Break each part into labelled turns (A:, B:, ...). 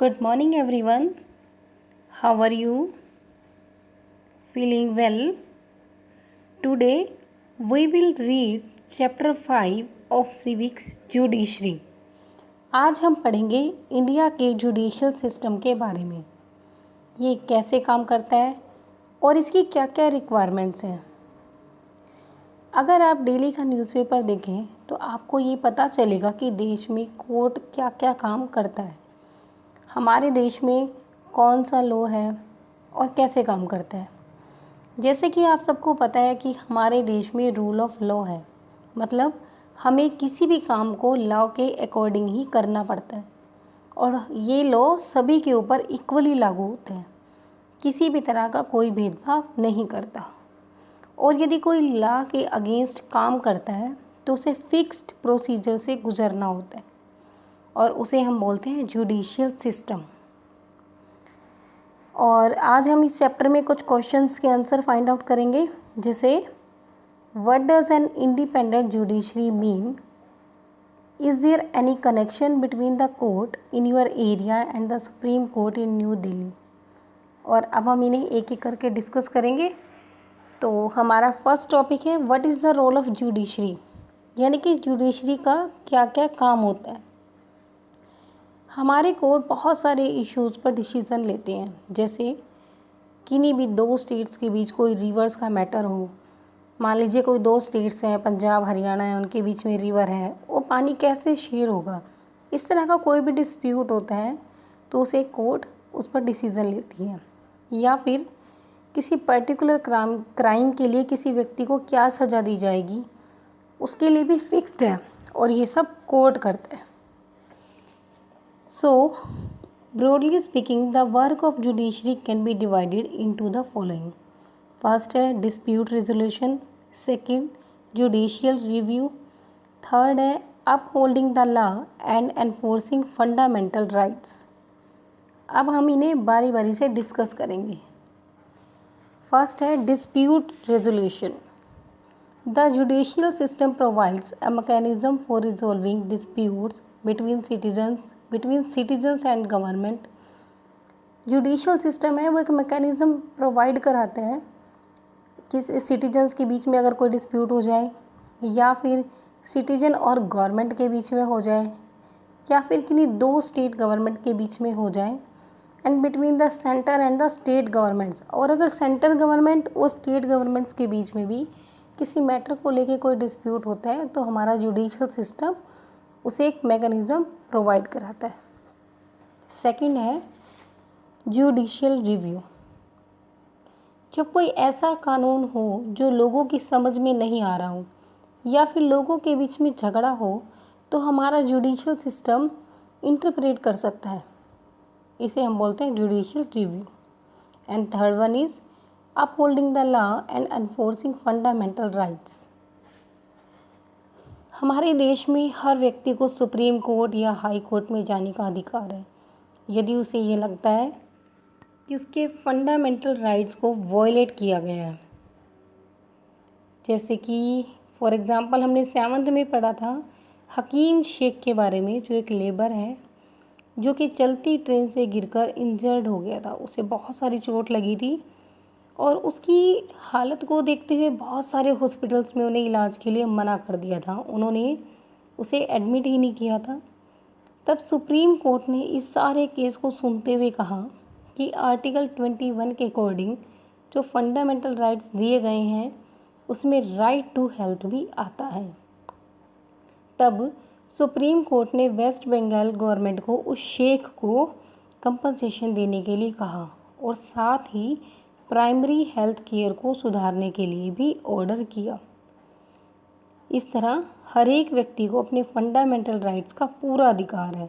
A: Good morning, everyone. How are you? Feeling well? Today we will read Chapter 5 of Civics Judiciary. आज हम पढ़ेंगे India के judicial system के बारे में। ये कैसे काम करता है और इसकी क्या क्या रिक्वायरमेंट्स हैं। अगर आप डेली का न्यूज़पेपर देखें तो आपको ये पता चलेगा कि देश में कोर्ट क्या क्या काम करता है, हमारे देश में कौन सा लॉ है और कैसे काम करता है। जैसे कि आप सबको पता है कि हमारे देश में रूल ऑफ लॉ है, मतलब हमें किसी भी काम को लॉ के अकॉर्डिंग ही करना पड़ता है और ये लॉ सभी के ऊपर इक्वली लागू होते हैं, किसी भी तरह का कोई भेदभाव नहीं करता। और यदि कोई लॉ के अगेंस्ट काम करता है तो उसे फिक्स्ड प्रोसीजर से गुजरना होता है और उसे हम बोलते हैं जुडिशियल सिस्टम। और आज हम इस चैप्टर में कुछ क्वेश्चंस के आंसर फाइंड आउट करेंगे, जैसे what does an independent judiciary mean, is there any connection between the court in your area and the Supreme Court in New Delhi. और अब हम इन्हें एक एक करके डिस्कस करेंगे। तो हमारा फर्स्ट टॉपिक है what is the role of judiciary, यानी कि जुडिशरी का क्या क्या काम होता है। हमारे कोर्ट बहुत सारे इश्यूज़ पर डिसीज़न लेते हैं, जैसे किन्हीं भी दो स्टेट्स के बीच कोई रिवर्स का मैटर हो। मान लीजिए कोई दो स्टेट्स हैं, पंजाब हरियाणा है, उनके बीच में रिवर है, वो पानी कैसे शेयर होगा, इस तरह का कोई भी डिस्प्यूट होता है तो उसे कोर्ट उस पर डिसीज़न लेती है। या फिर किसी पर्टिकुलर क्राइम के लिए किसी व्यक्ति को क्या सज़ा दी जाएगी, उसके लिए भी फिक्स्ड है और ये सब कोर्ट करता है। So, broadly speaking, the work of judiciary can be divided into the following. First है dispute resolution, second judicial review, third है upholding the law and enforcing fundamental rights. अब हम इन्हें बारी बारी से डिस्कस करेंगे। फर्स्ट है dispute resolution. The judicial system provides a mechanism for resolving disputes between citizens and government. Judicial system है वो एक मैकेनिज़्म प्रोवाइड कराते हैं कि सिटीजन्स के बीच में अगर कोई डिस्प्यूट हो जाए, या फिर सिटीजन और गवर्नमेंट के बीच में हो जाए, या फिर किन्हीं दो स्टेट गवर्नमेंट के बीच में हो जाए, and between the centre and the state governments. और अगर सेंटर गवर्नमेंट और स्टेट गवर्नमेंट्स के बीच में भी किसी मैटर को लेके कोई डिस्प्यूट होता है तो हमारा जुडिशियल सिस्टम उसे एक मैकेनिज़्म प्रोवाइड कराता है। सेकंड है जुडिशियल रिव्यू। जब कोई ऐसा कानून हो जो लोगों की समझ में नहीं आ रहा हो या फिर लोगों के बीच में झगड़ा हो तो हमारा जुडिशियल सिस्टम इंटरप्रेट कर सकता है, इसे हम बोलते हैं judicial review. And third one is upholding the law and enforcing fundamental rights. हमारे देश में हर व्यक्ति को सुप्रीम कोर्ट या हाई कोर्ट में जाने का अधिकार है यदि उसे ये लगता है कि उसके फंडामेंटल राइट्स को वॉयलेट किया गया है। जैसे कि फॉर एग्ज़ाम्पल हमने 7th में पढ़ा था हकीम शेख के बारे में, जो एक लेबर है जो कि चलती ट्रेन से गिरकर इंजर्ड हो गया था, उसे बहुत सारी चोट लगी थी और उसकी हालत को देखते हुए बहुत सारे हॉस्पिटल्स में उन्हें इलाज के लिए मना कर दिया था, उन्होंने उसे एडमिट ही नहीं किया था। तब सुप्रीम कोर्ट ने इस सारे केस को सुनते हुए कहा कि आर्टिकल 21 के अकॉर्डिंग जो फंडामेंटल राइट्स दिए गए हैं उसमें राइट टू हेल्थ भी आता है। तब सुप्रीम कोर्ट ने वेस्ट बंगाल गवर्नमेंट को उस शेख को कंपनसेशन देने के लिए कहा और साथ ही प्राइमरी हेल्थ केयर को सुधारने के लिए भी ऑर्डर किया। इस तरह हर एक व्यक्ति को अपने फंडामेंटल राइट्स का पूरा अधिकार है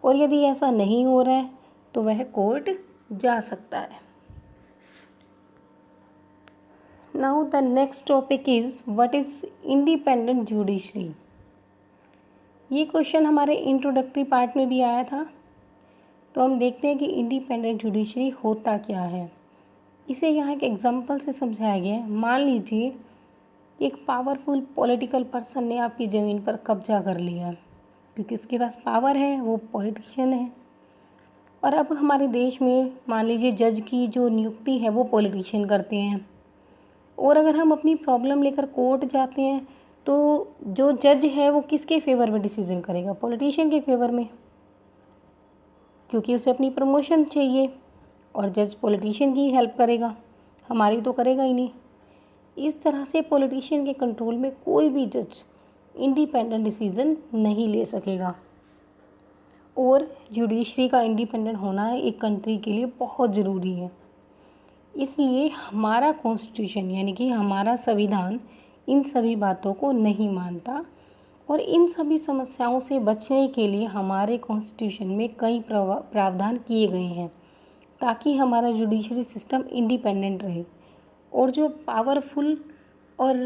A: और यदि ऐसा नहीं हो रहा है तो वह कोर्ट जा सकता है। Now the next topic is what is independent judiciary. ये क्वेश्चन हमारे इंट्रोडक्टरी पार्ट में भी आया था, तो हम देखते हैं कि इंडिपेंडेंट जुडिशरी होता क्या है। इसे यहाँ एक एग्जांपल से समझाया गया है। मान लीजिए एक पावरफुल पॉलिटिकल पर्सन ने आपकी ज़मीन पर कब्जा कर लिया क्योंकि उसके पास पावर है, वो पॉलिटिशियन है। और अब हमारे देश में मान लीजिए जज की जो नियुक्ति है वो पॉलिटिशियन करते हैं, और अगर हम अपनी प्रॉब्लम लेकर कोर्ट जाते हैं तो जो जज है वो किसके फेवर में डिसीजन करेगा? पॉलिटिशियन के फेवर में, क्योंकि उसे अपनी प्रमोशन चाहिए, और जज पॉलिटिशियन की हेल्प करेगा, हमारी तो करेगा ही नहीं। इस तरह से पॉलिटिशियन के कंट्रोल में कोई भी जज इंडिपेंडेंट डिसीजन नहीं ले सकेगा। और जुडिशरी का इंडिपेंडेंट होना एक कंट्री के लिए बहुत ज़रूरी है। इसलिए हमारा कॉन्स्टिट्यूशन यानी कि हमारा संविधान इन सभी बातों को नहीं मानता, और इन सभी समस्याओं से बचने के लिए हमारे कॉन्स्टिट्यूशन में कई प्रावधान किए गए हैं ताकि हमारा जुडिशरी सिस्टम इंडिपेंडेंट रहे, और जो पावरफुल और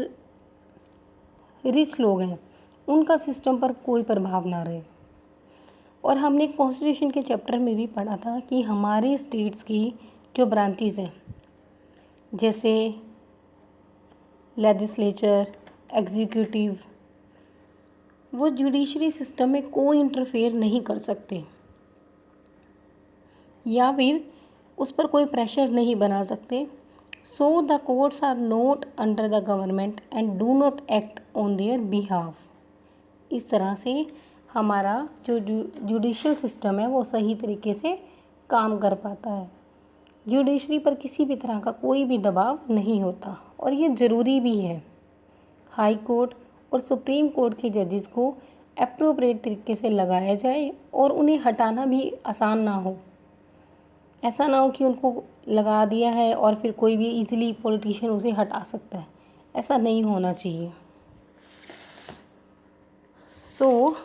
A: रिच लोग हैं उनका सिस्टम पर कोई प्रभाव ना रहे। और हमने कॉन्स्टिट्यूशन के चैप्टर में भी पढ़ा था कि हमारे स्टेट्स की जो ब्रांचेस हैं, जैसे लेजिस्लेचर, एग्जीक्यूटिव, वो जुडिशरी सिस्टम में कोई इंटरफेयर नहीं कर सकते या फिर उस पर कोई प्रेशर नहीं बना सकते। So the courts are not under the government and do not act on their behalf. इस तरह से हमारा जो जुडिशियल सिस्टम है वो सही तरीके से काम कर पाता है। जुडिशरी पर किसी भी तरह का कोई भी दबाव नहीं होता, और ये ज़रूरी भी है। हाई कोर्ट और सुप्रीम कोर्ट के जजेस को एप्रोप्रिएट तरीके से लगाया जाए, और उन्हें हटाना भी आसान ना हो। ऐसा ना हो कि उनको लगा दिया है और फिर कोई भी इजीली पॉलिटिशियन उसे हटा सकता है, ऐसा नहीं होना चाहिए। सो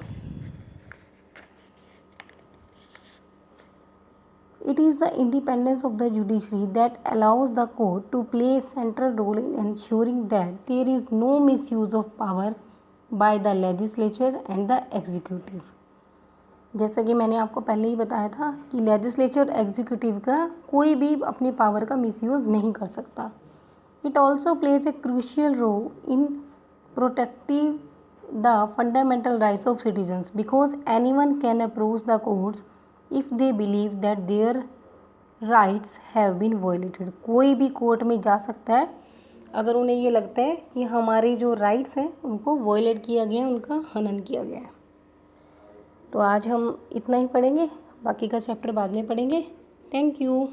A: it is the independence of the judiciary that allows the court to play a central role in ensuring that there is no misuse of power by the legislature and the executive। जैसा कि मैंने आपको पहले ही बताया था कि legislature और executive का कोई भी अपनी पावर का मिसयूज़ नहीं कर सकता। It also plays a crucial role in protective the fundamental rights of citizens because anyone can approach the courts if they believe that their rights have been violated. कोई भी कोर्ट में जा सकता है अगर उन्हें ये लगता है कि हमारे जो राइट्स हैं उनको वायलेट किया गया है, उनका हनन किया गया है। तो आज हम इतना ही पढ़ेंगे, बाकी का चैप्टर बाद में पढ़ेंगे। Thank you.